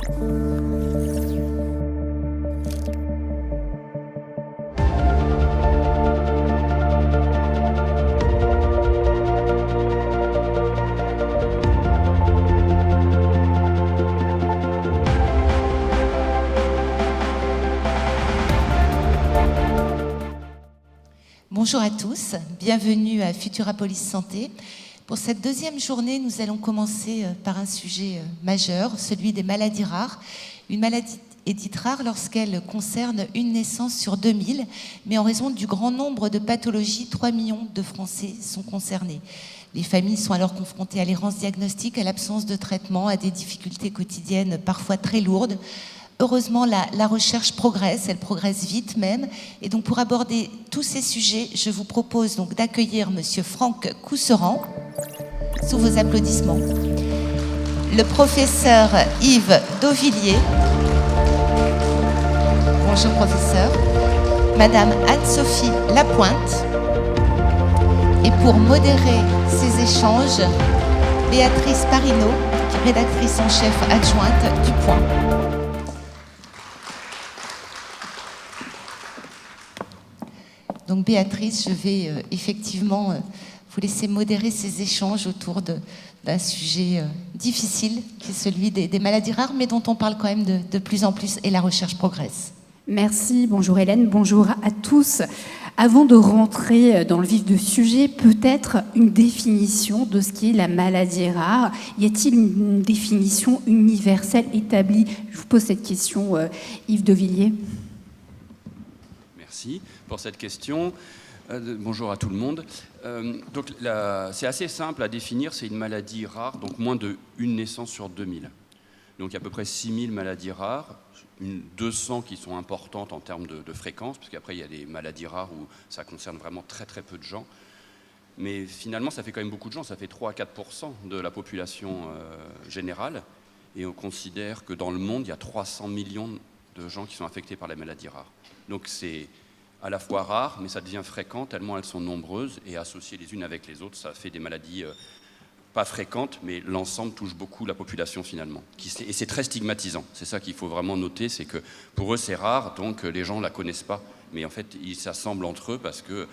Bonjour à tous, bienvenue à Futurapolis Santé. Pour cette deuxième journée, nous allons commencer par un sujet majeur, celui des maladies rares. Une maladie est dite rare lorsqu'elle concerne une naissance sur 2000, mais en raison du grand nombre de pathologies, 3 millions de Français sont concernés. Les familles sont alors confrontées à l'errance diagnostique, à l'absence de traitement, à des difficultés quotidiennes parfois très lourdes. Heureusement, la recherche progresse, elle progresse vite même. Et donc, pour aborder tous ces sujets, je vous propose donc d'accueillir Monsieur Franck Cousseran, sous vos applaudissements, le professeur Yves Dauvilliers. Bonjour, professeur. Madame Anne-Sophie Lapointe. Et pour modérer ces échanges, Béatrice Parino, qui est rédactrice en chef adjointe du Point. Donc Béatrice, je vais effectivement vous laisser modérer ces échanges autour d'un sujet difficile, qui est celui des maladies rares, mais dont on parle quand même de plus en plus, et la recherche progresse. Merci, bonjour Hélène, bonjour à tous. Avant de rentrer dans le vif du sujet, peut-être une définition de ce qu'est la maladie rare. Y a-t-il une définition universelle établie? Je vous pose cette question, Yves Dauvilliers. Merci pour cette question. Bonjour à tout le monde. Donc, c'est assez simple à définir, c'est une maladie rare, donc moins d'une naissance sur 2000. Donc il y a à peu près 6000 maladies rares, 200 qui sont importantes en termes de fréquence, parce qu'après il y a des maladies rares où ça concerne vraiment très très peu de gens. Mais finalement ça fait quand même beaucoup de gens, ça fait 3 à 4% de la population générale. Et on considère que dans le monde, il y a 300 millions de gens qui sont affectés par les maladies rares. Donc c'est à la fois rare, mais ça devient fréquent, tellement elles sont nombreuses, et associées les unes avec les autres, ça fait des maladies pas fréquentes, mais l'ensemble touche beaucoup la population finalement. Et c'est très stigmatisant, c'est ça qu'il faut vraiment noter, c'est que pour eux c'est rare, donc les gens ne la connaissent pas, mais en fait ils s'assemblent entre eux parce que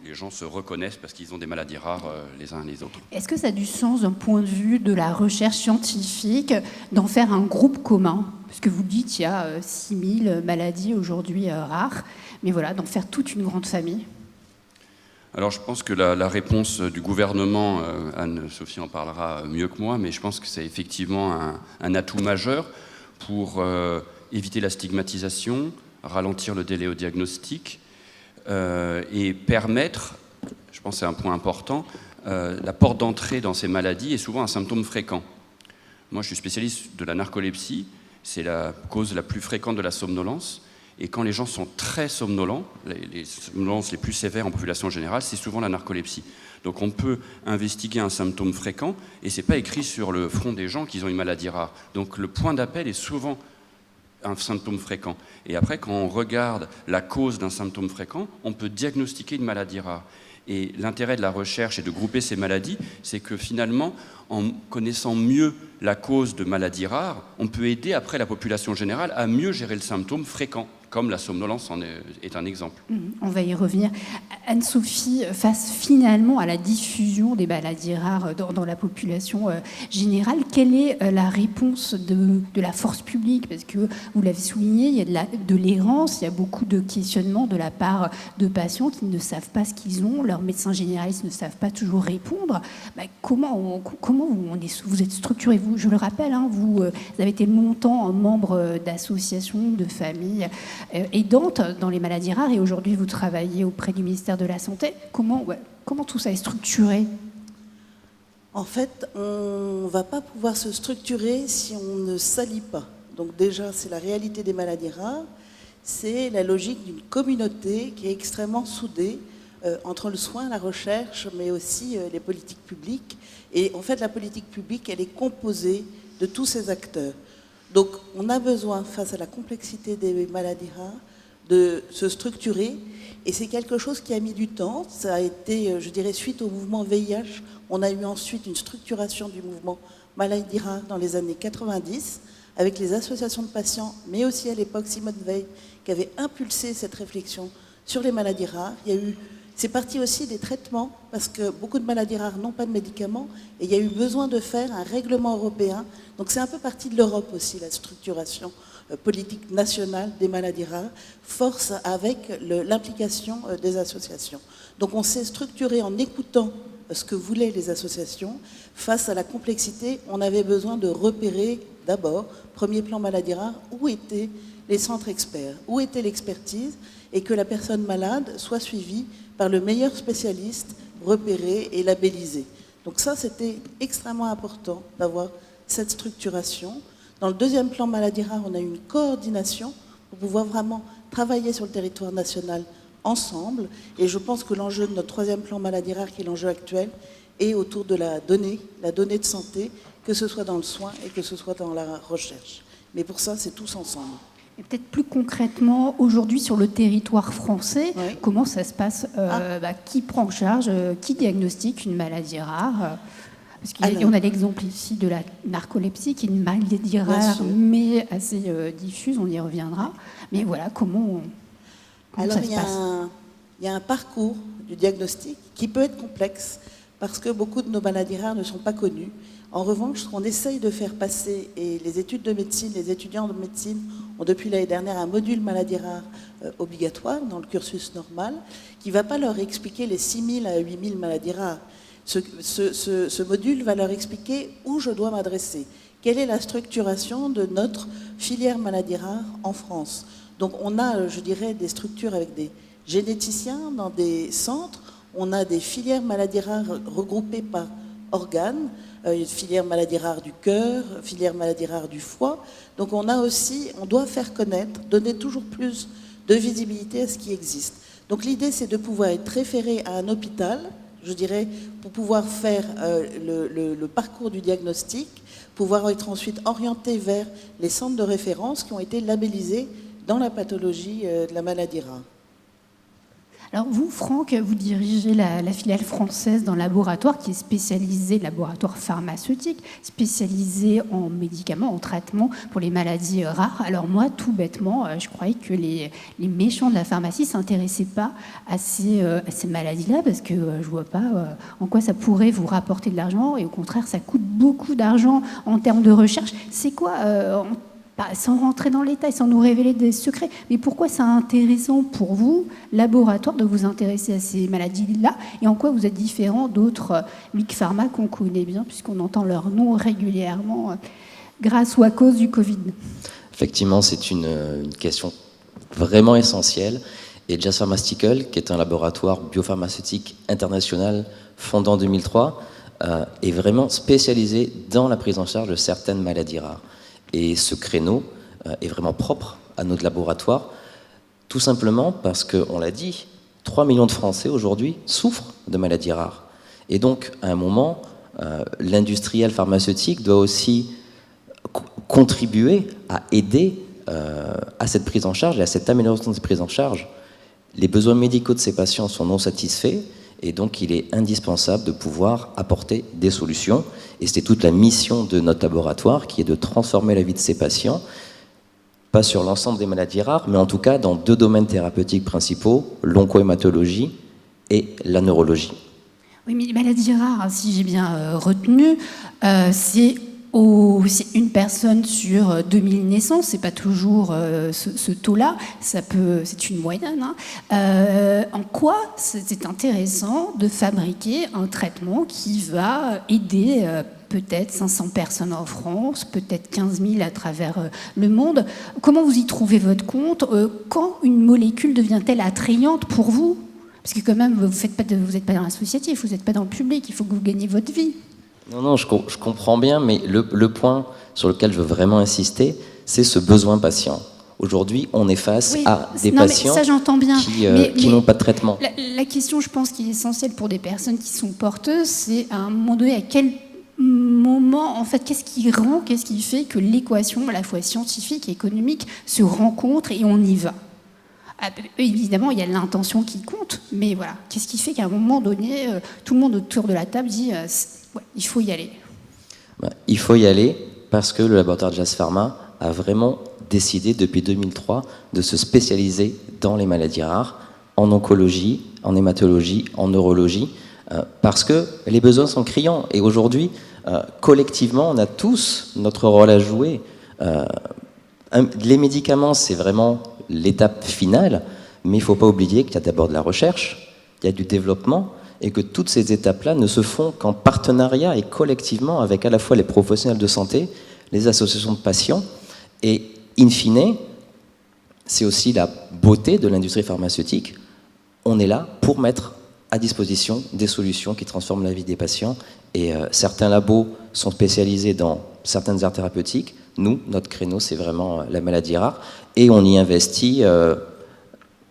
les gens se reconnaissent parce qu'ils ont des maladies rares les uns les autres. Est-ce que ça a du sens d'un point de vue de la recherche scientifique d'en faire un groupe commun? Parce que vous dites qu'il y a 6000 maladies aujourd'hui rares, mais voilà, d'en faire toute une grande famille. Alors je pense que la réponse du gouvernement, Anne-Sophie en parlera mieux que moi, mais je pense que c'est effectivement un atout majeur pour éviter la stigmatisation, ralentir le délai au diagnostic et permettre, je pense que c'est un point important, la porte d'entrée dans ces maladies est souvent un symptôme fréquent. Moi je suis spécialiste de la narcolepsie, c'est la cause la plus fréquente de la somnolence. Et quand les gens sont très somnolents, les somnolences les plus sévères en population générale, c'est souvent la narcolepsie. Donc on peut investiguer un symptôme fréquent, et ce n'est pas écrit sur le front des gens qu'ils ont une maladie rare. Donc le point d'appel est souvent un symptôme fréquent. Et après, quand on regarde la cause d'un symptôme fréquent, on peut diagnostiquer une maladie rare. Et l'intérêt de la recherche et de grouper ces maladies, c'est que finalement, en connaissant mieux la cause de maladies rares, on peut aider après la population générale à mieux gérer le symptôme fréquent, comme la somnolence en est un exemple. On va y revenir. Anne-Sophie, face finalement à la diffusion des maladies rares dans la population générale, quelle est la réponse de la force publique? Parce que, vous l'avez souligné, il y a de l'errance, il y a beaucoup de questionnements de la part de patients qui ne savent pas ce qu'ils ont, leurs médecins généralistes ne savent pas toujours répondre. Comment vous êtes structuré? Vous, je le rappelle, vous avez été longtemps membre d'associations, de familles aidantes dans les maladies rares, et aujourd'hui vous travaillez auprès du ministère de la Santé. Comment tout ça est structuré? En fait, on ne va pas pouvoir se structurer si on ne s'allie pas. Donc déjà, c'est la réalité des maladies rares, c'est la logique d'une communauté qui est extrêmement soudée entre le soin, la recherche, mais aussi les politiques publiques. Et en fait, la politique publique, elle est composée de tous ces acteurs. Donc, on a besoin, face à la complexité des maladies rares, de se structurer. Et c'est quelque chose qui a mis du temps. Ça a été, je dirais, suite au mouvement VIH. On a eu ensuite une structuration du mouvement maladies rares dans les années 90, avec les associations de patients, mais aussi à l'époque Simone Veil, qui avait impulsé cette réflexion sur les maladies rares. C'est parti aussi des traitements, parce que beaucoup de maladies rares n'ont pas de médicaments, et il y a eu besoin de faire un règlement européen. Donc c'est un peu parti de l'Europe aussi, la structuration politique nationale des maladies rares, force avec l'implication des associations. Donc on s'est structuré en écoutant ce que voulaient les associations. Face à la complexité, on avait besoin de repérer d'abord, premier plan maladies rares, où étaient les centres experts, où était l'expertise, et que la personne malade soit suivie par le meilleur spécialiste, repéré et labellisé. Donc ça, c'était extrêmement important d'avoir cette structuration. Dans le deuxième plan maladies rares, on a eu une coordination pour pouvoir vraiment travailler sur le territoire national ensemble. Et je pense que l'enjeu de notre troisième plan maladies rares, qui est l'enjeu actuel, est autour de la donnée de santé, que ce soit dans le soin et que ce soit dans la recherche. Mais pour ça, c'est tous ensemble. Et peut-être plus concrètement, aujourd'hui sur le territoire français, Oui. comment ça se passe qui prend en charge, qui diagnostique une maladie rare Parce qu'on a l'exemple ici de la narcolepsie, qui est une maladie rare, mais assez diffuse, on y reviendra. Mais voilà, comment Alors, ça se passe il y a un parcours du diagnostic qui peut être complexe, parce que beaucoup de nos maladies rares ne sont pas connues. En revanche, ce qu'on essaye de faire passer, et les études de médecine, les étudiants de médecine ont depuis l'année dernière un module maladies rares obligatoire dans le cursus normal, qui ne va pas leur expliquer les 6 000 à 8 000 maladies rares. Ce module va leur expliquer où je dois m'adresser. Quelle est la structuration de notre filière maladies rares en France? Donc on a, je dirais, des structures avec des généticiens dans des centres. On a des filières maladies rares regroupées par organes, une filière maladies rares du cœur, filière maladies rares du foie. Donc on doit faire connaître, donner toujours plus de visibilité à ce qui existe. Donc l'idée, c'est de pouvoir être référé à un hôpital, je dirais, pour pouvoir faire le parcours du diagnostic, pouvoir être ensuite orienté vers les centres de référence qui ont été labellisés dans la pathologie de la maladie rare. Alors vous, Franck, vous dirigez la filiale française d'un laboratoire qui est spécialisé, laboratoire pharmaceutique, spécialisé en médicaments, en traitements pour les maladies rares. Alors moi, tout bêtement, je croyais que les méchants de la pharmacie ne s'intéressaient pas à ces maladies-là, parce que je ne vois pas en quoi ça pourrait vous rapporter de l'argent, et au contraire, ça coûte beaucoup d'argent en termes de recherche. C'est quoi sans rentrer dans les détails, sans nous révéler des secrets, mais pourquoi c'est intéressant pour vous, laboratoire, de vous intéresser à ces maladies-là, et en quoi vous êtes différent d'autres big pharma qu'on connaît bien, puisqu'on entend leur nom régulièrement, grâce ou à cause du Covid? Effectivement, c'est une question vraiment essentielle. Et Jazz Pharmaceutical, qui est un laboratoire biopharmaceutique international fondé en 2003, est vraiment spécialisé dans la prise en charge de certaines maladies rares. Et ce créneau est vraiment propre à notre laboratoire, tout simplement parce qu'on l'a dit, 3 millions de Français aujourd'hui souffrent de maladies rares. Et donc, à un moment, l'industriel pharmaceutique doit aussi contribuer à aider à cette prise en charge et à cette amélioration de cette prise en charge. Les besoins médicaux de ces patients sont non satisfaits, et donc il est indispensable de pouvoir apporter des solutions. Et c'est toute la mission de notre laboratoire, qui est de transformer la vie de ces patients, pas sur l'ensemble des maladies rares, mais en tout cas dans 2 domaines thérapeutiques principaux, l'oncohématologie et la neurologie. Oui, mais les maladies rares, si j'ai bien retenu, c'est une personne sur 2000 naissances, c'est pas toujours ce taux-là, c'est une moyenne. En quoi c'est intéressant de fabriquer un traitement qui va aider peut-être 500 personnes en France, peut-être 15 000 à travers le monde? Comment vous y trouvez votre compte? Quand une molécule devient-elle attrayante pour vous? Parce que quand même, vous n'êtes pas dans l'associatif, vous n'êtes pas dans le public, il faut que vous gagnez votre vie. Non, je comprends bien, mais le point sur lequel je veux vraiment insister, c'est ce besoin patient. Aujourd'hui, on est face à des patients ça, j'entends bien. qui n'ont pas de traitement. La question, je pense, qui est essentielle pour des personnes qui sont porteuses, c'est à un moment donné, à quel moment, en fait, qu'est-ce qui fait que l'équation, à la fois scientifique et économique, se rencontre et on y va? Évidemment, il y a l'intention qui compte, mais voilà, qu'est-ce qui fait qu'à un moment donné, tout le monde autour de la table dit il faut y aller? Il faut y aller parce que le laboratoire Jazz Pharma a vraiment décidé depuis 2003 de se spécialiser dans les maladies rares, en oncologie, en hématologie, en neurologie, parce que les besoins sont criants. Et aujourd'hui, collectivement, on a tous notre rôle à jouer. Les médicaments, c'est vraiment l'étape finale, mais il ne faut pas oublier qu'il y a d'abord de la recherche, il y a du développement, et que toutes ces étapes-là ne se font qu'en partenariat et collectivement avec à la fois les professionnels de santé, les associations de patients, et in fine, c'est aussi la beauté de l'industrie pharmaceutique. On est là pour mettre à disposition des solutions qui transforment la vie des patients, et certains labos sont spécialisés dans certaines aires thérapeutiques. Nous, notre créneau, c'est vraiment la maladie rare, et on y investit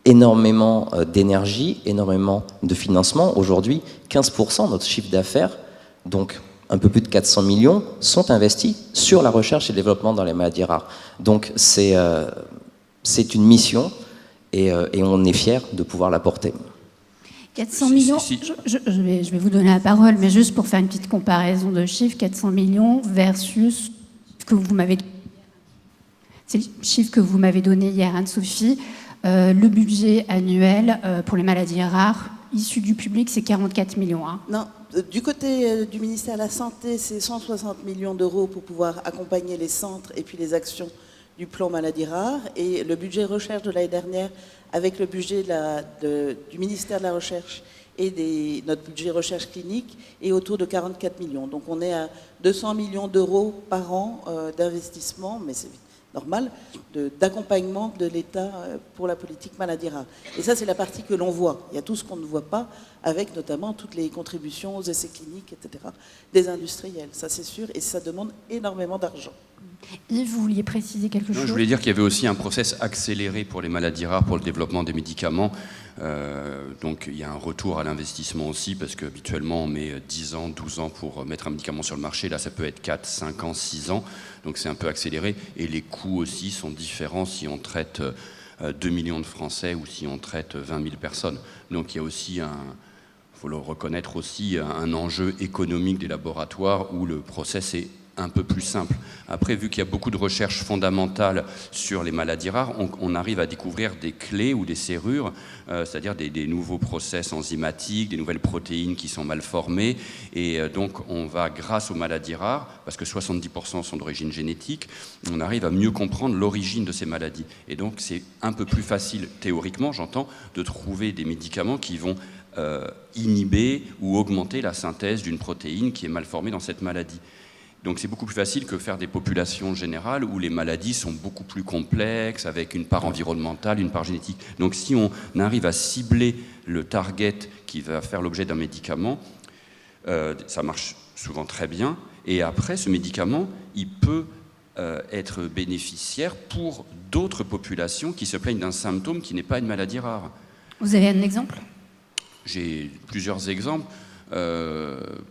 énormément d'énergie, énormément de financement. Aujourd'hui, 15% de notre chiffre d'affaires, donc un peu plus de 400 millions, sont investis sur la recherche et le développement dans les maladies rares. Donc c'est une mission, et on est fiers de pouvoir la porter. 400 millions, je vais vous donner la parole, mais juste pour faire une petite comparaison de chiffres, 400 millions versus ce que vous m'avez... C'est le chiffre que vous m'avez donné hier, Anne-Sophie. Le budget annuel pour les maladies rares issues du public, c'est 44 millions. Hein. Non, du côté du ministère de la Santé, c'est 160 millions d'euros pour pouvoir accompagner les centres et puis les actions du plan maladies rares. Et le budget recherche de l'année dernière, avec le budget du ministère de la Recherche et notre budget recherche clinique, est autour de 44 millions. Donc on est à 200 millions d'euros par an d'investissement, mais c'est normal, d'accompagnement de l'État pour la politique maladie rare. Et ça, c'est la partie que l'on voit. Il y a tout ce qu'on ne voit pas, avec notamment toutes les contributions aux essais cliniques, etc., des industriels, ça c'est sûr, et ça demande énormément d'argent. Yves, vous vouliez préciser quelque chose ? Je voulais dire qu'il y avait aussi un process accéléré pour les maladies rares, pour le développement des médicaments. Donc il y a un retour à l'investissement aussi, parce qu'habituellement on met 10 ans, 12 ans pour mettre un médicament sur le marché. Là, ça peut être 4, 5 ans, 6 ans. Donc c'est un peu accéléré. Et les coûts aussi sont différents si on traite 2 millions de Français ou si on traite 20 000 personnes. Donc il y a aussi faut le reconnaître aussi, un enjeu économique des laboratoires où le process est un peu plus simple. Après, vu qu'il y a beaucoup de recherches fondamentales sur les maladies rares, on arrive à découvrir des clés ou des serrures, c'est-à-dire des nouveaux process enzymatiques, des nouvelles protéines qui sont mal formées. Et donc, on va, grâce aux maladies rares, parce que 70% sont d'origine génétique, on arrive à mieux comprendre l'origine de ces maladies. Et donc, c'est un peu plus facile, théoriquement, j'entends, de trouver des médicaments qui vont inhiber ou augmenter la synthèse d'une protéine qui est mal formée dans cette maladie. Donc c'est beaucoup plus facile que faire des populations générales où les maladies sont beaucoup plus complexes, avec une part environnementale, une part génétique. Donc si on arrive à cibler le target qui va faire l'objet d'un médicament, ça marche souvent très bien. Et après, ce médicament, il peut être bénéficiaire pour d'autres populations qui se plaignent d'un symptôme qui n'est pas une maladie rare. Vous avez un exemple ? J'ai plusieurs exemples.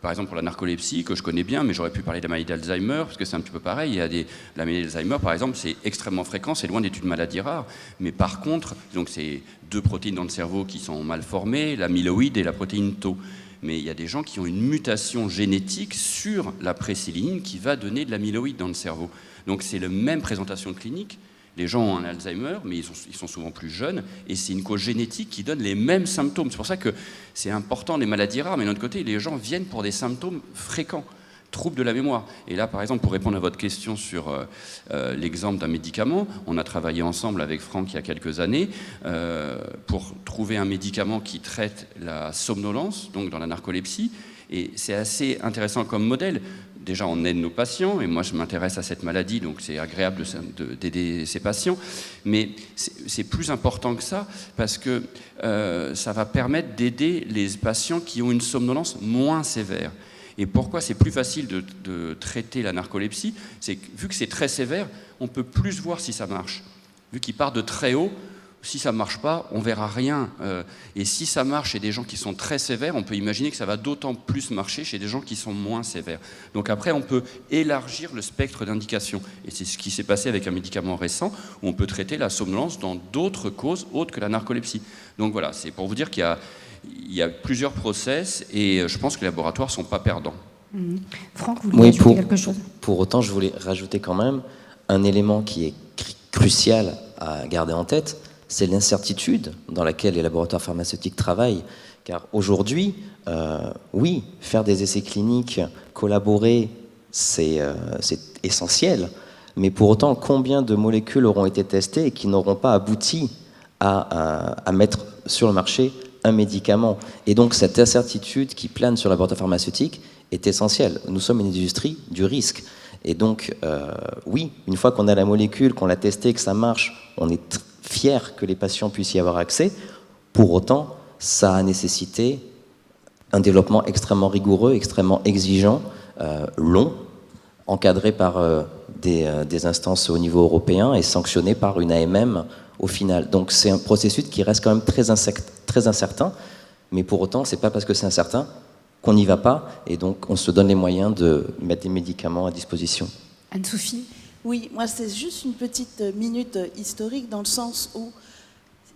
Par exemple pour la narcolepsie, que je connais bien, mais j'aurais pu parler de la maladie d'Alzheimer, parce que c'est un petit peu pareil. La maladie d'Alzheimer, par exemple, c'est extrêmement fréquent, c'est loin d'être une maladie rare. Mais par contre, donc c'est 2 protéines dans le cerveau qui sont mal formées, l'amyloïde et la protéine Tau. Mais il y a des gens qui ont une mutation génétique sur la présélinine qui va donner de l'amyloïde dans le cerveau. Donc c'est la même présentation clinique. Les gens ont un Alzheimer, mais ils sont souvent plus jeunes, et c'est une cause génétique qui donne les mêmes symptômes. C'est pour ça que c'est important, les maladies rares, mais d'un autre côté, les gens viennent pour des symptômes fréquents, troubles de la mémoire. Et là, par exemple, pour répondre à votre question sur l'exemple d'un médicament, on a travaillé ensemble avec Franck il y a quelques années pour trouver un médicament qui traite la somnolence, donc dans la narcolepsie, et c'est assez intéressant comme modèle. Déjà, on aide nos patients, et moi, je m'intéresse à cette maladie, donc c'est agréable d'aider ces patients. Mais c'est plus important que ça, parce que ça va permettre d'aider les patients qui ont une somnolence moins sévère. Et pourquoi c'est plus facile de traiter la narcolepsie ? C'est que, vu que c'est très sévère, on peut plus voir si ça marche. Vu qu'il part de très haut, si ça ne marche pas, on ne verra rien. Et si ça marche chez des gens qui sont très sévères, on peut imaginer que ça va d'autant plus marcher chez des gens qui sont moins sévères. Donc après, on peut élargir le spectre d'indication. Et c'est ce qui s'est passé avec un médicament récent, où on peut traiter la somnolence dans d'autres causes autres que la narcolepsie. Donc voilà, c'est pour vous dire qu'il y a plusieurs process, et je pense que les laboratoires ne sont pas perdants. Franck, vous voulez ajouter quelque chose ? Pour autant, je voulais rajouter quand même, un élément qui est crucial à garder en tête, c'est l'incertitude dans laquelle les laboratoires pharmaceutiques travaillent. Car aujourd'hui, oui, faire des essais cliniques, collaborer, c'est essentiel. Mais pour autant, combien de molécules auront été testées et qui n'auront pas abouti à mettre sur le marché un médicament? Et donc cette incertitude qui plane sur le laboratoire pharmaceutique est essentielle. Nous sommes une industrie du risque. Et donc, oui, une fois qu'on a la molécule, qu'on l'a testée, que ça marche, on est fier que les patients puissent y avoir accès. Pour autant, ça a nécessité un développement extrêmement rigoureux, extrêmement exigeant, long, encadré par des instances au niveau européen et sanctionné par une AMM au final. Donc c'est un processus qui reste quand même très incertain, mais pour autant, c'est pas parce que c'est incertain qu'on n'y va pas, et donc on se donne les moyens de mettre des médicaments à disposition. Anne-Sophie? Oui, moi c'est juste une petite minute historique dans le sens où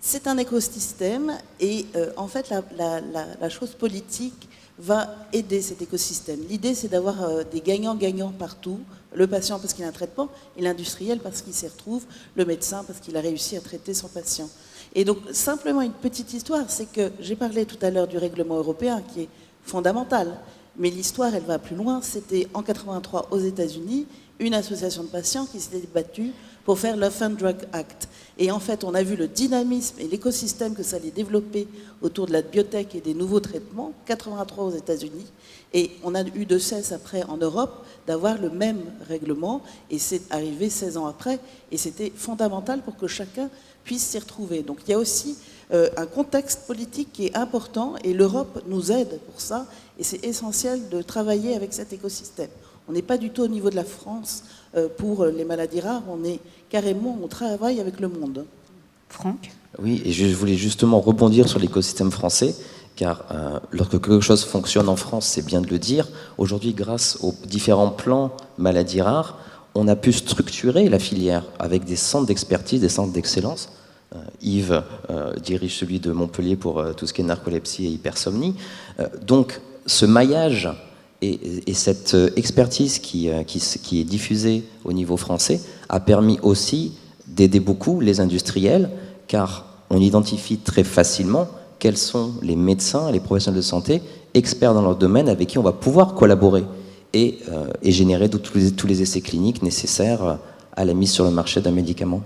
c'est un écosystème et en fait la chose politique va aider cet écosystème. L'idée c'est d'avoir des gagnants-gagnants partout, le patient parce qu'il a un traitement et l'industriel parce qu'il s'y retrouve, le médecin parce qu'il a réussi à traiter son patient. Et donc simplement une petite histoire, c'est que j'ai parlé tout à l'heure du règlement européen qui est fondamental, mais l'histoire elle va plus loin. C'était en 83 aux États-Unis une association de patients qui s'était battue pour faire l'Orphan Drug Act. Et en fait, on a vu le dynamisme et l'écosystème que ça allait développer autour de la biotech et des nouveaux traitements, 83 aux États-Unis. Et on a eu de cesse après en Europe d'avoir le même règlement, et c'est arrivé 16 ans après, et c'était fondamental pour que chacun puisse s'y retrouver. Donc il y a aussi un contexte politique qui est important, et l'Europe nous aide pour ça, et c'est essentiel de travailler avec cet écosystème. On n'est pas du tout au niveau de la France pour les maladies rares, on travaille avec le monde. Franck? Oui, et je voulais justement rebondir sur l'écosystème français, car lorsque quelque chose fonctionne en France, c'est bien de le dire. Aujourd'hui, grâce aux différents plans maladies rares, on a pu structurer la filière avec des centres d'expertise, des centres d'excellence. Yves dirige celui de Montpellier pour tout ce qui est narcolepsie et hypersomnie. Donc, ce maillage et cette expertise qui est diffusée au niveau français a permis aussi d'aider beaucoup les industriels, car on identifie très facilement quels sont les médecins, les professionnels de santé experts dans leur domaine avec qui on va pouvoir collaborer et générer tous les essais cliniques nécessaires à la mise sur le marché d'un médicament.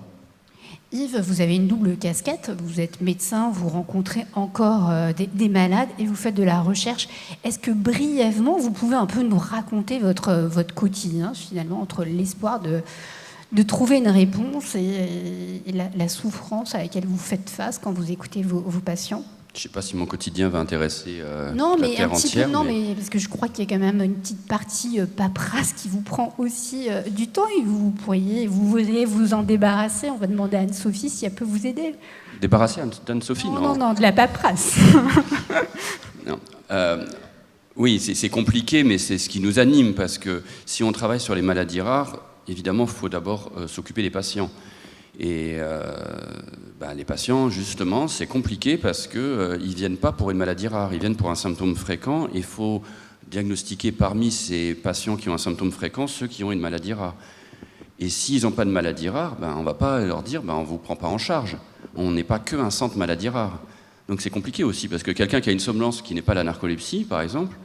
Yves, vous avez une double casquette, vous êtes médecin, vous rencontrez encore des malades et vous faites de la recherche. Est-ce que brièvement, vous pouvez un peu nous raconter votre quotidien, finalement, entre l'espoir de trouver une réponse et la souffrance à laquelle vous faites face quand vous écoutez vos patients? Je ne sais pas si mon quotidien va intéresser non, la mais terre un petit entière. peu, non, mais parce que je crois qu'il y a quand même une petite partie paperasse qui vous prend aussi du temps et vous voudriez vous en débarrasser. On va demander à Anne-Sophie si elle peut vous aider. Débarrasser d'Anne-Sophie? Non, de la paperasse. Non. Oui, c'est compliqué, mais c'est ce qui nous anime, parce que si on travaille sur les maladies rares, évidemment, il faut d'abord s'occuper des patients. Et les patients, justement, c'est compliqué parce qu'ils ne viennent pas pour une maladie rare, ils viennent pour un symptôme fréquent. Il faut diagnostiquer parmi ces patients qui ont un symptôme fréquent ceux qui ont une maladie rare. Et s'ils n'ont pas de maladie rare, on ne va pas leur dire on ne vous prend pas en charge. On n'est pas qu'un centre maladie rare. Donc c'est compliqué aussi, parce que quelqu'un qui a une somnolence qui n'est pas la narcolepsie, par exemple,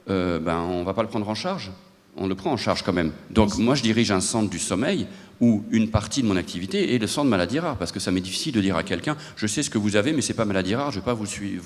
on ne va pas le prendre en charge. On le prend en charge quand même. Donc moi, je dirige un centre du sommeil où une partie de mon activité est le centre maladie rare, parce que ça m'est difficile de dire à quelqu'un « je sais ce que vous avez, mais ce n'est pas maladie rare, je ne vais pas vous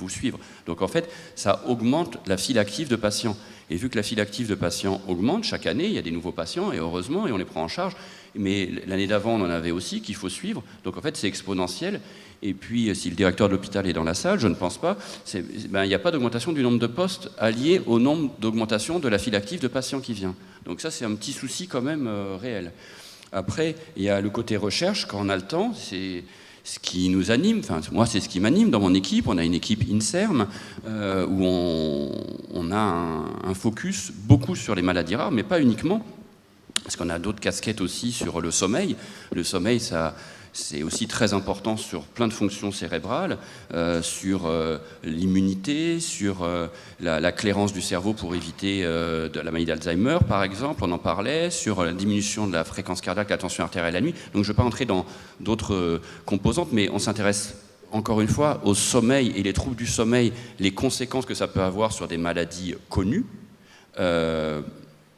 suivre ». Donc en fait, ça augmente la file active de patients. Et vu que la file active de patients augmente, chaque année, il y a des nouveaux patients, et heureusement, et on les prend en charge. Mais l'année d'avant, on en avait aussi qu'il faut suivre. Donc en fait, c'est exponentiel. Et puis, si le directeur de l'hôpital est dans la salle, je ne pense pas, il n'y a pas d'augmentation du nombre de postes allié au nombre d'augmentation de la file active de patients qui vient. Donc ça, c'est un petit souci quand même réel. Après, il y a le côté recherche, quand on a le temps, c'est ce qui nous anime. Enfin, moi, c'est ce qui m'anime dans mon équipe. On a une équipe INSERM où on a un focus beaucoup sur les maladies rares, mais pas uniquement, parce qu'on a d'autres casquettes aussi sur le sommeil. Le sommeil, c'est aussi très important sur plein de fonctions cérébrales, sur l'immunité, sur la clairance du cerveau pour éviter de la maladie d'Alzheimer, par exemple, on en parlait, sur la diminution de la fréquence cardiaque, la tension artérielle la nuit. Donc je ne vais pas entrer dans d'autres composantes, mais on s'intéresse encore une fois au sommeil et les troubles du sommeil, les conséquences que ça peut avoir sur des maladies connues,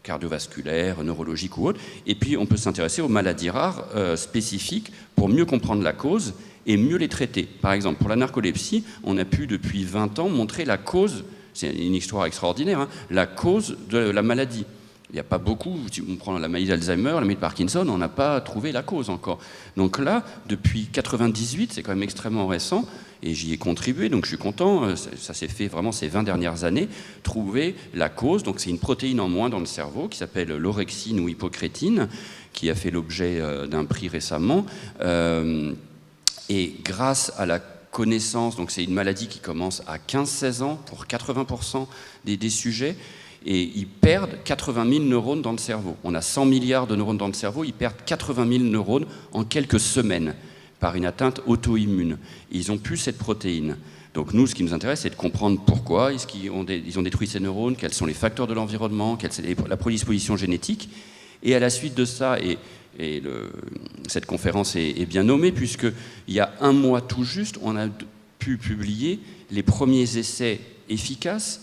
cardiovasculaires, neurologiques ou autres. Et puis on peut s'intéresser aux maladies rares spécifiques pour mieux comprendre la cause et mieux les traiter. Par exemple, pour la narcolepsie, on a pu depuis 20 ans montrer la cause, c'est une histoire extraordinaire, la cause de la maladie. Il n'y a pas beaucoup, si on prend la maladie d'Alzheimer, la maladie de Parkinson, on n'a pas trouvé la cause encore. Donc là, depuis 1998, c'est quand même extrêmement récent, et j'y ai contribué, donc je suis content, ça s'est fait vraiment ces 20 dernières années, trouver la cause. Donc c'est une protéine en moins dans le cerveau qui s'appelle l'orexine ou hypocrétine, qui a fait l'objet d'un prix récemment. Et grâce à la connaissance, donc c'est une maladie qui commence à 15-16 ans pour 80% des sujets, et ils perdent 80 000 neurones dans le cerveau. On a 100 milliards de neurones dans le cerveau, ils perdent 80 000 neurones en quelques semaines par une atteinte auto-immune. Et ils n'ont plus cette protéine. Donc nous, ce qui nous intéresse, c'est de comprendre pourquoi ils ont détruit ces neurones, quels sont les facteurs de l'environnement, quelle est la prédisposition génétique. Et à la suite de ça, cette conférence est bien nommée, puisqu'il y a un mois tout juste, on a pu publier les premiers essais efficaces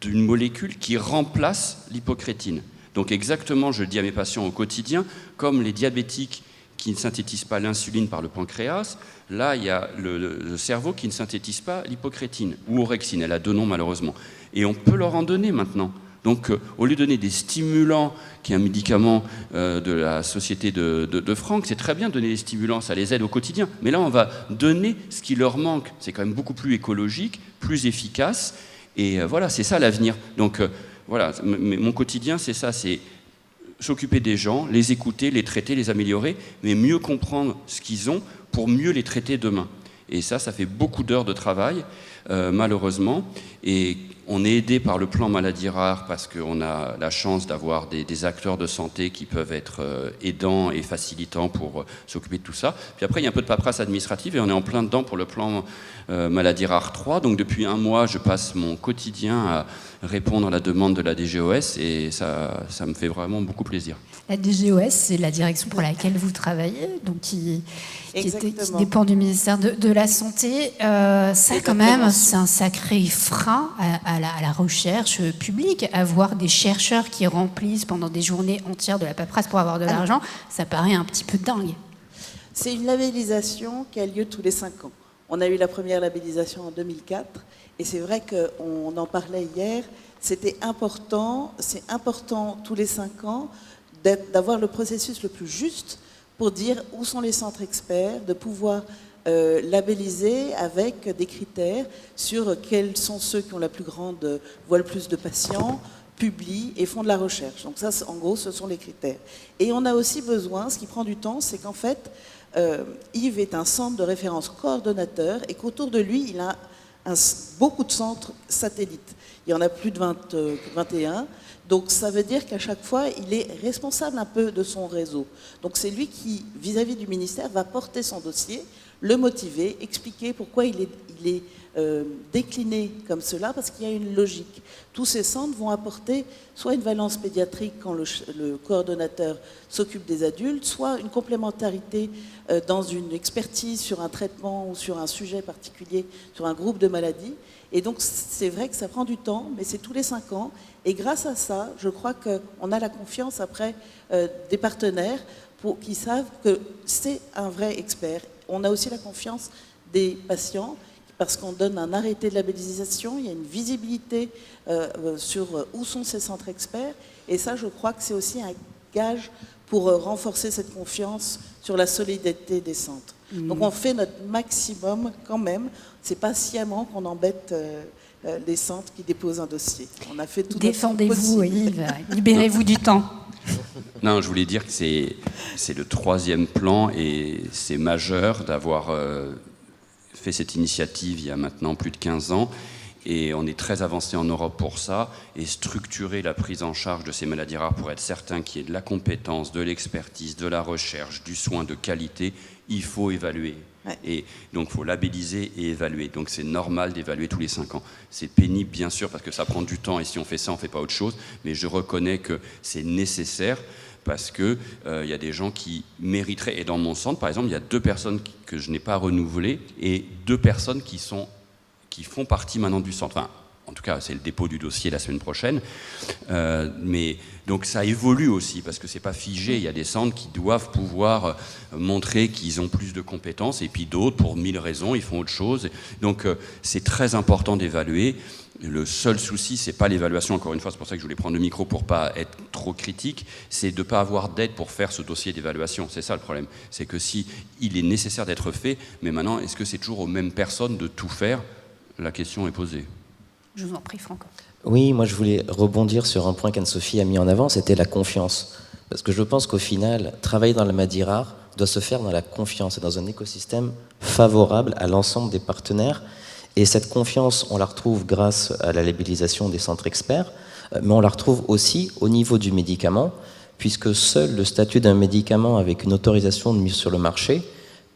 d'une molécule qui remplace l'hypocrétine. Donc exactement, je le dis à mes patients au quotidien, comme les diabétiques qui ne synthétisent pas l'insuline par le pancréas, là il y a le cerveau qui ne synthétise pas l'hypocrétine, ou orexine, elle a deux noms malheureusement. Et on peut leur en donner maintenant. Donc au lieu de donner des stimulants, qui est un médicament de la société de Franck, c'est très bien de donner des stimulants, ça les aide au quotidien. Mais là on va donner ce qui leur manque, c'est quand même beaucoup plus écologique, plus efficace. Et voilà, c'est ça l'avenir. Donc voilà, mon quotidien, c'est ça, c'est s'occuper des gens, les écouter, les traiter, les améliorer, mais mieux comprendre ce qu'ils ont pour mieux les traiter demain. Et ça fait beaucoup d'heures de travail, malheureusement. Et on est aidé par le plan maladies rares parce qu'on a la chance d'avoir des acteurs de santé qui peuvent être aidants et facilitants pour s'occuper de tout ça. Puis après, il y a un peu de paperasse administrative et on est en plein dedans pour le plan maladies rares 3. Donc depuis un mois, je passe mon quotidien à répondre à la demande de la DGOS et ça me fait vraiment beaucoup plaisir. La DGOS, c'est la direction pour laquelle vous travaillez, donc qui dépend du ministère de la Santé. Ça, quand même, c'est un sacré frein à la recherche publique. Avoir des chercheurs qui remplissent pendant des journées entières de la paperasse pour avoir de l'argent, ça paraît un petit peu dingue. C'est une labellisation qui a lieu tous les 5 ans. On a eu la première labellisation en 2004, et c'est vrai qu'on en parlait hier, c'est important tous les 5 ans d'avoir le processus le plus juste pour dire où sont les centres experts, de pouvoir labelliser avec des critères sur quels sont ceux qui ont voient le plus de patients, publient et font de la recherche. Donc ça, en gros, ce sont les critères. Et on a aussi besoin, ce qui prend du temps, c'est qu'en fait, Yves est un centre de référence coordonnateur et qu'autour de lui, il a beaucoup de centres satellites. Il y en a plus de 21. Donc ça veut dire qu'à chaque fois, il est responsable un peu de son réseau. Donc c'est lui qui, vis-à-vis du ministère, va porter son dossier, le motiver, expliquer pourquoi il est décliné comme cela, parce qu'il y a une logique. Tous ces centres vont apporter soit une valence pédiatrique quand le coordonnateur s'occupe des adultes, soit une complémentarité dans une expertise sur un traitement ou sur un sujet particulier, sur un groupe de maladies. Et donc c'est vrai que ça prend du temps, mais c'est tous les 5 ans. Et grâce à ça, je crois qu'on a la confiance après des partenaires qui savent que c'est un vrai expert. On a aussi la confiance des patients parce qu'on donne un arrêté de labellisation, il y a une visibilité sur où sont ces centres experts. Et ça, je crois que c'est aussi un gage pour renforcer cette confiance sur la solidité des centres. Donc on fait notre maximum quand même. C'est pas sciemment qu'on embête les centres qui déposent un dossier. On a fait tout. Défendez-vous, Yves. Libérez-vous du temps. Non, je voulais dire que c'est le 3e plan et c'est majeur d'avoir fait cette initiative il y a maintenant plus de 15 ans. Et on est très avancé en Europe pour ça, et structurer la prise en charge de ces maladies rares pour être certain qu'il y ait de la compétence, de l'expertise, de la recherche, du soin de qualité, il faut évaluer. Ouais. Et donc il faut labelliser et évaluer. Donc c'est normal d'évaluer tous les 5 ans. C'est pénible bien sûr parce que ça prend du temps et si on fait ça, on ne fait pas autre chose. Mais je reconnais que c'est nécessaire parce qu'il y a des gens qui mériteraient. Et dans mon centre, par exemple, il y a 2 personnes que je n'ai pas renouvelées et 2 personnes qui font partie maintenant du centre. Enfin, en tout cas, c'est le dépôt du dossier la semaine prochaine. Mais donc ça évolue aussi, parce que c'est pas figé. Il y a des centres qui doivent pouvoir montrer qu'ils ont plus de compétences, et puis d'autres, pour 1000 raisons, ils font autre chose. Donc c'est très important d'évaluer. Le seul souci, c'est pas l'évaluation, encore une fois, c'est pour ça que je voulais prendre le micro pour pas être trop critique, c'est de pas avoir d'aide pour faire ce dossier d'évaluation. C'est ça le problème. C'est que si il est nécessaire d'être fait, mais maintenant, est-ce que c'est toujours aux mêmes personnes de tout faire ? La question est posée. Je vous en prie, Franck. Oui, moi je voulais rebondir sur un point qu'Anne-Sophie a mis en avant, c'était la confiance. Parce que je pense qu'au final, travailler dans la maladie rare doit se faire dans la confiance et dans un écosystème favorable à l'ensemble des partenaires. Et cette confiance, on la retrouve grâce à la labellisation des centres experts, mais on la retrouve aussi au niveau du médicament, puisque seul le statut d'un médicament avec une autorisation de mise sur le marché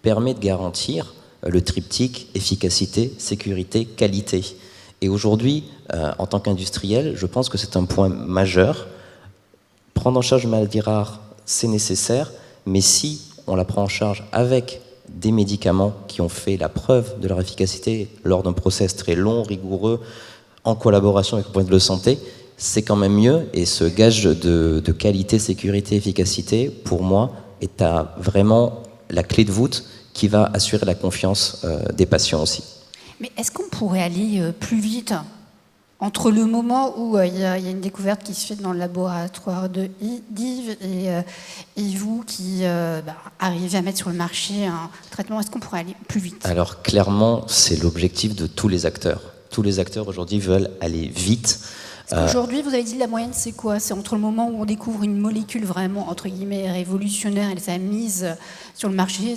permet de garantir le triptyque efficacité, sécurité, qualité. Et aujourd'hui, en tant qu'industriel, je pense que c'est un point majeur. Prendre en charge une maladie rare, c'est nécessaire, mais si on la prend en charge avec des médicaments qui ont fait la preuve de leur efficacité lors d'un process très long, rigoureux, en collaboration avec le point de santé, c'est quand même mieux. Et ce gage de qualité, sécurité, efficacité, pour moi, est vraiment la clé de voûte qui va assurer la confiance des patients aussi. Mais est-ce qu'on pourrait aller plus vite entre le moment où il y a une découverte qui se fait dans le laboratoire de d'Yves et vous qui arrivez à mettre sur le marché un traitement, est-ce qu'on pourrait aller plus vite ? Alors clairement, c'est l'objectif de tous les acteurs. Tous les acteurs aujourd'hui veulent aller vite. Aujourd'hui, vous avez dit la moyenne, c'est quoi ? C'est entre le moment où on découvre une molécule vraiment, entre guillemets, révolutionnaire et sa mise sur le marché,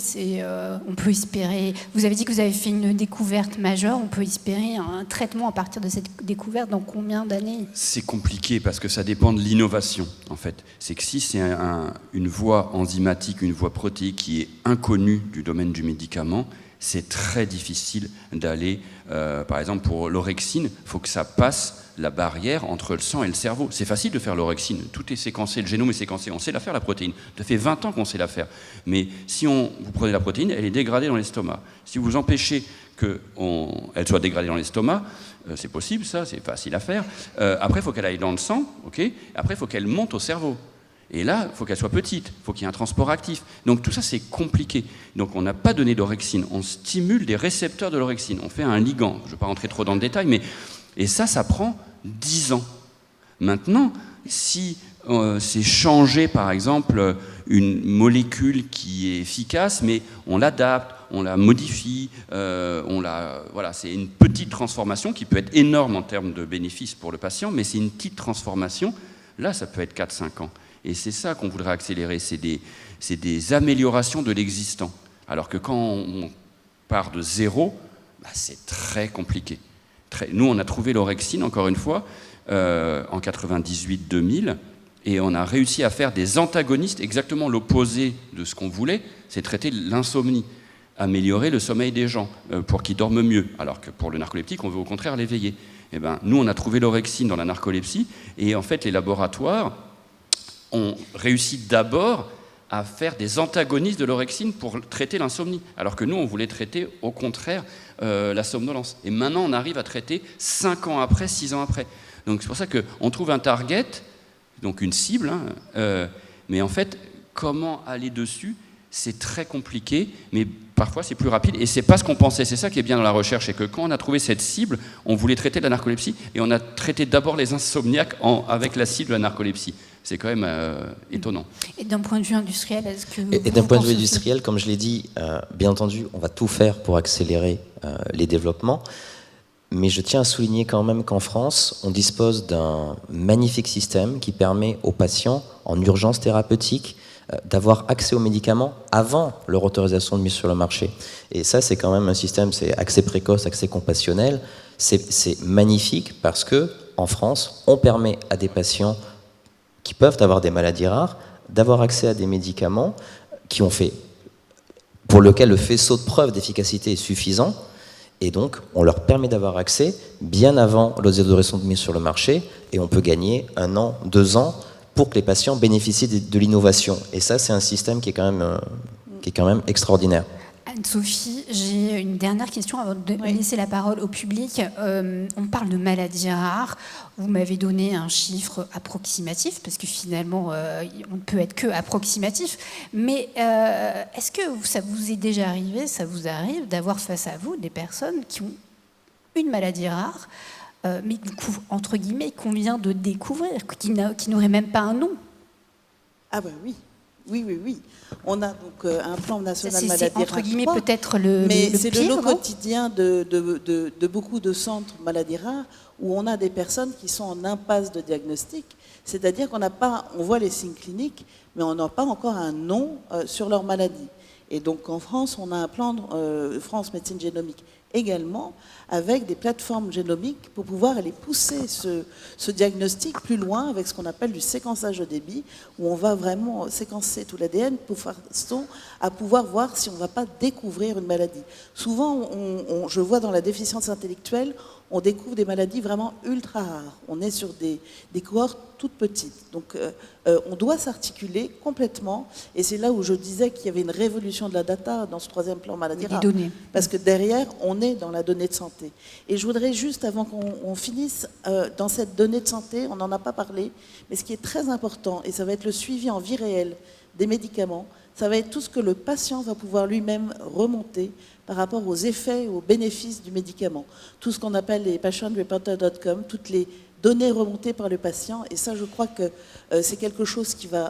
on peut espérer... Vous avez dit que vous avez fait une découverte majeure, on peut espérer un traitement à partir de cette découverte dans combien d'années ? C'est compliqué parce que ça dépend de l'innovation, en fait. C'est que si c'est une voie enzymatique, une voie protéique qui est inconnue du domaine du médicament, c'est très difficile d'aller, par exemple pour l'orexine, il faut que ça passe la barrière entre le sang et le cerveau. C'est facile de faire l'orexine, tout est séquencé, le génome est séquencé, on sait la faire la protéine. Ça fait 20 ans qu'on sait la faire. Mais si vous prenez la protéine, elle est dégradée dans l'estomac. Si vous empêchez qu'elle soit dégradée dans l'estomac, c'est possible ça, c'est facile à faire. Après, il faut qu'elle aille dans le sang, okay. Après, il faut qu'elle monte au cerveau. Et là, il faut qu'elle soit petite, il faut qu'il y ait un transport actif. Donc tout ça, c'est compliqué. Donc on n'a pas donné d'orexine, on stimule des récepteurs de l'orexine. On fait un ligand, je ne vais pas rentrer trop dans le détail, mais... Et ça prend 10 ans. Maintenant, si c'est changer, par exemple, une molécule qui est efficace, mais on l'adapte, on la modifie, voilà, c'est une petite transformation qui peut être énorme en termes de bénéfices pour le patient, mais c'est une petite transformation, là, ça peut être 4-5 ans. Et c'est ça qu'on voudrait accélérer, c'est des améliorations de l'existant. Alors que quand on part de zéro, c'est très compliqué. Nous, on a trouvé l'orexine, encore une fois, en 98-2000, et on a réussi à faire des antagonistes, exactement l'opposé de ce qu'on voulait, c'est traiter l'insomnie, améliorer le sommeil des gens pour qu'ils dorment mieux, alors que pour le narcoleptique, on veut au contraire l'éveiller. Eh ben, nous, on a trouvé l'orexine dans la narcolepsie, et en fait, les laboratoires ont réussi d'abord à faire des antagonistes de l'orexine pour traiter l'insomnie, alors que nous, on voulait traiter, au contraire, la somnolence. Et maintenant, on arrive à traiter 5 ans après, 6 ans après. Donc c'est pour ça qu'on trouve un target, donc une cible, mais en fait, comment aller dessus, c'est très compliqué, mais parfois c'est plus rapide, et c'est pas ce qu'on pensait. C'est ça qui est bien dans la recherche, c'est que quand on a trouvé cette cible, on voulait traiter la narcolepsie, et on a traité d'abord les insomniaques avec la cible de la narcolepsie. C'est quand même étonnant. Et d'un point de vue industriel, est-ce que... Et d'un point de vue industriel, comme je l'ai dit, bien entendu, on va tout faire pour accélérer les développements. Mais je tiens à souligner quand même qu'en France, on dispose d'un magnifique système qui permet aux patients en urgence thérapeutique d'avoir accès aux médicaments avant leur autorisation de mise sur le marché. Et ça, c'est quand même un système, c'est accès précoce, accès compassionnel. c'est magnifique parce que en France, on permet à des patients qui peuvent avoir des maladies rares d'avoir accès à des médicaments pour lesquels le faisceau de preuve d'efficacité est suffisant, et donc on leur permet d'avoir accès bien avant l'autorisation de mise sur le marché, et on peut gagner 1 an, 2 ans pour que les patients bénéficient de l'innovation. Et ça, c'est un système qui est quand même extraordinaire. Anne-Sophie, j'ai une dernière question avant de laisser la parole au public. On parle de maladies rares. Vous m'avez donné un chiffre approximatif, parce que finalement, on ne peut être que approximatif. Mais est-ce que ça vous est déjà arrivé, ça vous arrive d'avoir face à vous des personnes qui ont une maladie rare, mais du coup, entre guillemets, qu'on vient de découvrir, qui n'auraient même pas un nom? Ah ben oui. Oui. On a donc un plan national maladie rare. C'est entre guillemets peut-être le mais c'est pire, le lot quotidien de beaucoup de centres maladies rares où on a des personnes qui sont en impasse de diagnostic, c'est-à-dire on voit les signes cliniques, mais on n'a pas encore un nom sur leur maladie. Et donc en France, on a un plan France Médecine Génomique également, avec des plateformes génomiques pour pouvoir aller pousser ce diagnostic plus loin avec ce qu'on appelle du séquençage de débit, où on va vraiment séquencer tout l'ADN pour façon à pouvoir voir si on ne va pas découvrir une maladie. Souvent, je vois dans la déficience intellectuelle, on découvre des maladies vraiment ultra rares. On est sur des cohortes toutes petites. Donc, on doit s'articuler complètement. Et c'est là où je disais qu'il y avait une révolution de la data dans ce 3e plan maladie rare. Données. Parce que derrière, on est dans la donnée de santé. Et je voudrais juste, avant qu'on finisse, dans cette donnée de santé, on n'en a pas parlé, mais ce qui est très important, et ça va être le suivi en vie réelle des médicaments, ça va être tout ce que le patient va pouvoir lui-même remonter par rapport aux effets et aux bénéfices du médicament. Tout ce qu'on appelle les patientreporter.com, toutes les données remontées par le patient. Et ça, je crois que c'est quelque chose qui va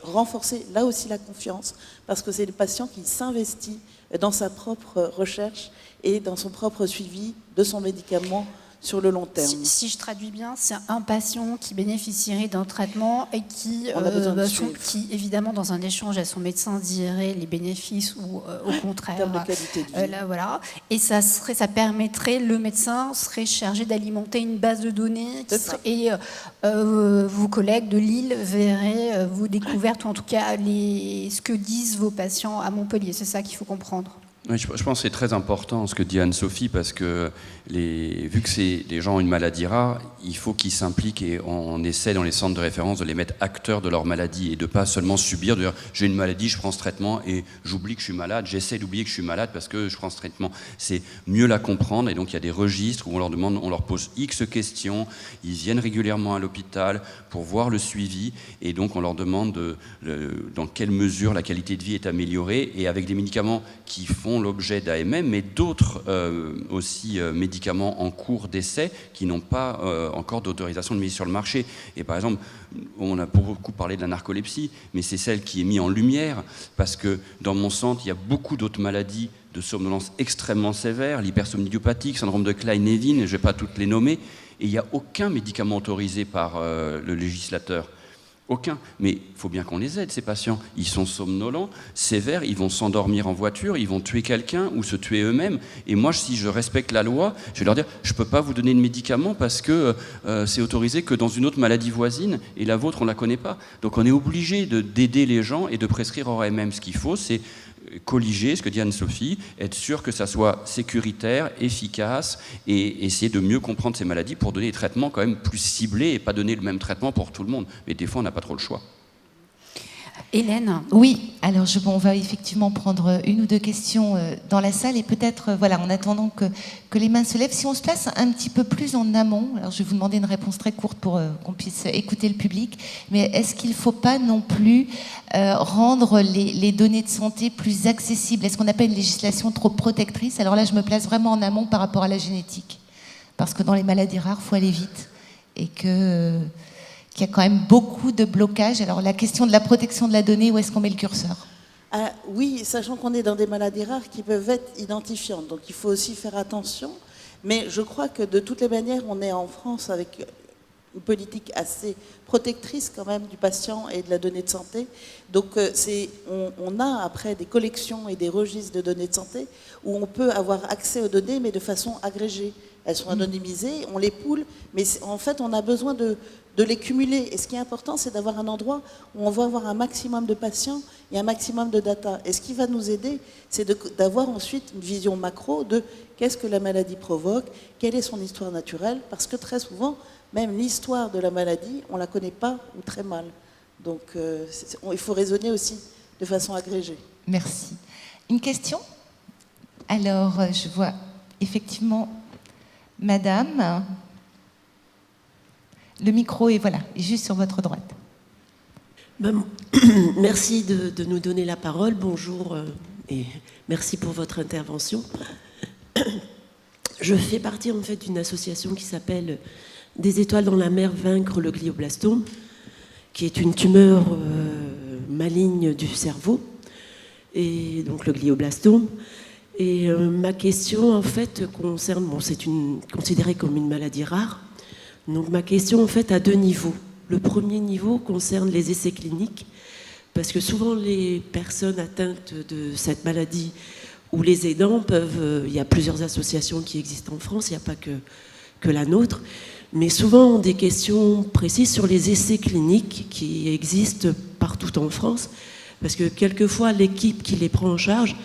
renforcer là aussi la confiance, parce que c'est le patient qui s'investit dans sa propre recherche et dans son propre suivi de son médicament sur le long terme. Si je traduis bien, c'est un patient qui bénéficierait d'un traitement et qui évidemment, dans un échange à son médecin, dirait les bénéfices ou au contraire. De qualité de vie. Là, voilà. Et ça permettrait, le médecin serait chargé d'alimenter une base de données et vos collègues de Lille verraient vos découvertes, ou en tout cas ce que disent vos patients à Montpellier. C'est ça qu'il faut comprendre. Oui, je pense que c'est très important ce que dit Anne-Sophie, parce que vu que c'est des gens ont une maladie rare, il faut qu'ils s'impliquent, et on essaie dans les centres de référence de les mettre acteurs de leur maladie et de pas seulement subir, de dire j'ai une maladie, je prends ce traitement et j'oublie que je suis malade, j'essaie d'oublier que je suis malade parce que je prends ce traitement. C'est mieux la comprendre, et donc il y a des registres où on leur demande, on leur pose X questions, ils viennent régulièrement à l'hôpital pour voir le suivi, et donc on leur demande dans quelle mesure la qualité de vie est améliorée, et avec des médicaments qui font l'objet d'AMM, mais d'autres aussi médicaments en cours d'essai qui n'ont pas encore d'autorisation de mise sur le marché. Et par exemple, on a beaucoup parlé de la narcolepsie, mais c'est celle qui est mise en lumière, parce que dans mon centre, il y a beaucoup d'autres maladies de somnolence extrêmement sévères, l'hypersomnie idiopathique, syndrome de Klein-Levin, je ne vais pas toutes les nommer, et il n'y a aucun médicament autorisé par le législateur. Aucun. Mais il faut bien qu'on les aide, ces patients. Ils sont somnolents, sévères, ils vont s'endormir en voiture, ils vont tuer quelqu'un ou se tuer eux-mêmes. Et moi, si je respecte la loi, je vais leur dire, je ne peux pas vous donner de médicaments parce que c'est autorisé que dans une autre maladie voisine, et la vôtre, on ne la connaît pas. Donc on est obligé d'aider les gens et de prescrire hors MM. Ce qu'il faut, c'est colliger, ce que dit Anne-Sophie, être sûr que ça soit sécuritaire, efficace, et essayer de mieux comprendre ces maladies pour donner des traitements quand même plus ciblés et pas donner le même traitement pour tout le monde. Mais des fois, on n'a pas trop le choix. Hélène. Oui, alors on va effectivement prendre une ou deux questions dans la salle, et peut-être, en attendant que les mains se lèvent, si on se place un petit peu plus en amont, alors je vais vous demander une réponse très courte pour qu'on puisse écouter le public, mais est-ce qu'il ne faut pas non plus rendre les données de santé plus accessibles? Est-ce qu'on n'a pas une législation trop protectrice? Alors là, je me place vraiment en amont par rapport à la génétique, parce que dans les maladies rares, il faut aller vite, et qu'il y a quand même beaucoup de blocages. Alors la question de la protection de la donnée, où est-ce qu'on met le curseur? Oui, sachant qu'on est dans des maladies rares qui peuvent être identifiantes, donc il faut aussi faire attention. Mais je crois que de toutes les manières, on est en France avec une politique assez protectrice quand même du patient et de la donnée de santé. Donc on a après des collections et des registres de données de santé où on peut avoir accès aux données, mais de façon agrégée. Elles sont anonymisées, on les poule, mais en fait, on a besoin de les cumuler. Et ce qui est important, c'est d'avoir un endroit où on va avoir un maximum de patients et un maximum de data. Et ce qui va nous aider, c'est d'avoir ensuite une vision macro de qu'est-ce que la maladie provoque, quelle est son histoire naturelle, parce que très souvent, même l'histoire de la maladie, on ne la connaît pas ou très mal. Donc, il faut raisonner aussi de façon agrégée. Merci. Une question? Alors, je vois effectivement Madame. Le micro est juste sur votre droite. Merci de nous donner la parole. Bonjour et merci pour votre intervention. Je fais partie en fait d'une association qui s'appelle Des étoiles dans la mer, vaincre le glioblastome, qui est une tumeur maligne du cerveau, et donc le glioblastome. Et ma question en fait concerne, c'est considéré comme une maladie rare. Donc ma question en fait a 2 niveaux. Le premier niveau concerne les essais cliniques, parce que souvent les personnes atteintes de cette maladie ou les aidants peuvent, il y a plusieurs associations qui existent en France, il n'y a pas que la nôtre, mais souvent ont des questions précises sur les essais cliniques qui existent partout en France, parce que quelquefois l'équipe qui les prend en charge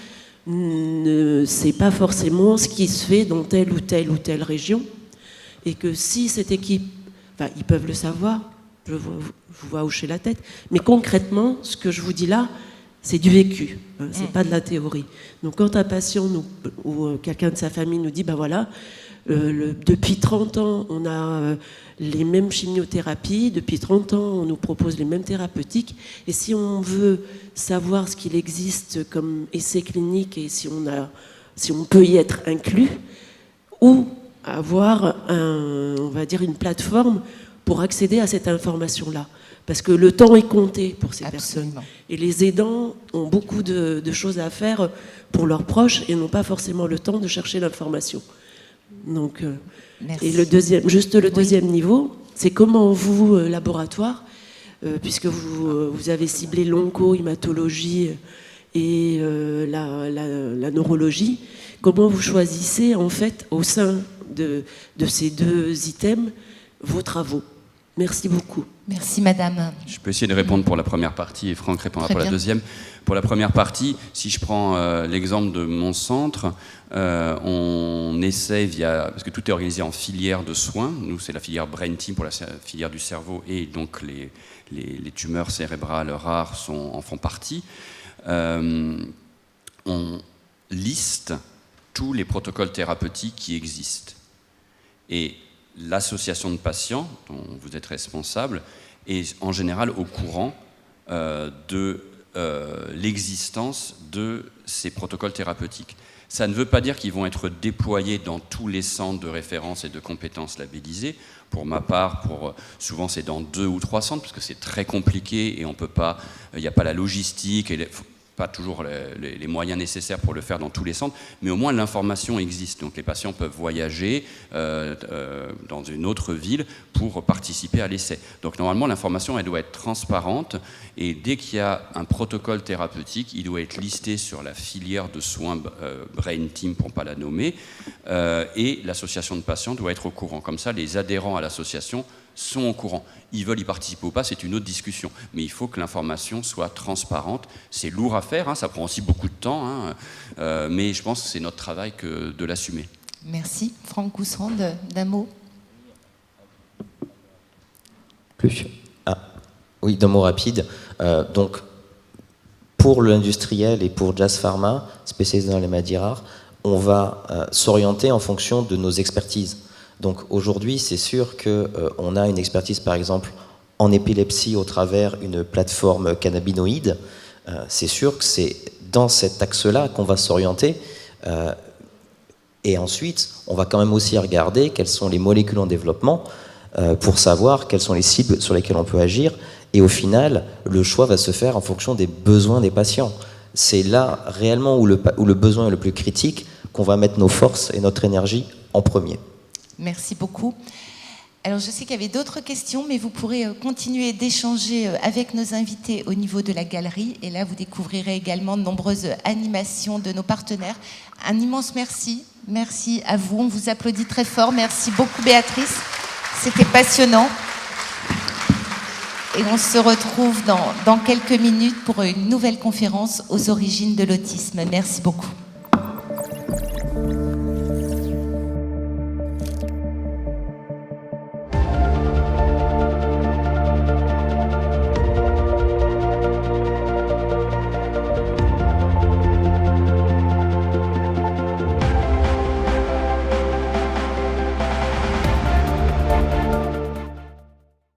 ne sait pas forcément ce qui se fait dans telle ou telle région, et que si cette équipe, ils peuvent le savoir, je vous vois hocher la tête, mais concrètement, ce que je vous dis là, c'est du vécu, c'est pas de la théorie. Donc quand un patient ou quelqu'un de sa famille nous dit, depuis 30 ans, on a les mêmes chimiothérapies, depuis 30 ans, on nous propose les mêmes thérapeutiques, et si on veut savoir ce qu'il existe comme essai clinique et si on peut y être inclus, ou avoir on va dire une plateforme pour accéder à cette information-là. Parce que le temps est compté pour ces personnes. Et les aidants ont beaucoup de choses à faire pour leurs proches et n'ont pas forcément le temps de chercher l'information. Donc, et le deuxième niveau, c'est comment vous, laboratoire, puisque vous avez ciblé l'onco-hématologie et la neurologie, comment vous choisissez en fait au sein de ces 2 items vos travaux? Merci beaucoup. Merci Madame. Je peux essayer de répondre pour la première partie et Franck répondra pour la deuxième. Pour la première partie, si je prends l'exemple de mon centre, on essaie parce que tout est organisé en filière de soins. Nous, c'est la filière Brain Team pour la filière du cerveau, et donc les tumeurs cérébrales rares en font partie. On liste tous les protocoles thérapeutiques qui existent. Et l'association de patients, dont vous êtes responsable, est en général au courant de l'existence de ces protocoles thérapeutiques. Ça ne veut pas dire qu'ils vont être déployés dans tous les centres de référence et de compétences labellisés. Pour ma part, souvent c'est dans 2 ou 3 centres, parce que c'est très compliqué et on peut pas, il n'y a pas la logistique et pas toujours les moyens nécessaires pour le faire dans tous les centres, mais au moins l'information existe. Donc les patients peuvent voyager dans une autre ville pour participer à l'essai. Donc normalement l'information elle doit être transparente, et dès qu'il y a un protocole thérapeutique, il doit être listé sur la filière de soins Brain Team pour ne pas la nommer, et l'association de patients doit être au courant. Comme ça, les adhérents à l'association sont au courant. Ils veulent y participer ou pas, c'est une autre discussion. Mais il faut que l'information soit transparente. C'est lourd à faire, ça prend aussi beaucoup de temps, mais je pense que c'est notre travail que de l'assumer. Merci. Franck Gousserand, d'un mot? Oui, d'un mot rapide. Donc, pour l'industriel et pour Jazz Pharma, spécialisé dans les maladies rares, on va s'orienter en fonction de nos expertises. Donc aujourd'hui, c'est sûr qu'on a une expertise, par exemple, en épilepsie au travers une plateforme cannabinoïde. C'est sûr que c'est dans cet axe-là qu'on va s'orienter. Et ensuite, on va quand même aussi regarder quelles sont les molécules en développement pour savoir quelles sont les cibles sur lesquelles on peut agir. Et au final, le choix va se faire en fonction des besoins des patients. C'est là réellement où le besoin est le plus critique qu'on va mettre nos forces et notre énergie en premier. Merci beaucoup. Alors, je sais qu'il y avait d'autres questions, mais vous pourrez continuer d'échanger avec nos invités au niveau de la galerie. Et là, vous découvrirez également de nombreuses animations de nos partenaires. Un immense merci, Merci à vous. On vous applaudit très fort. Merci beaucoup, Béatrice. C'était passionnant. Et on se retrouve dans quelques minutes pour une nouvelle conférence aux origines de l'autisme. Merci beaucoup.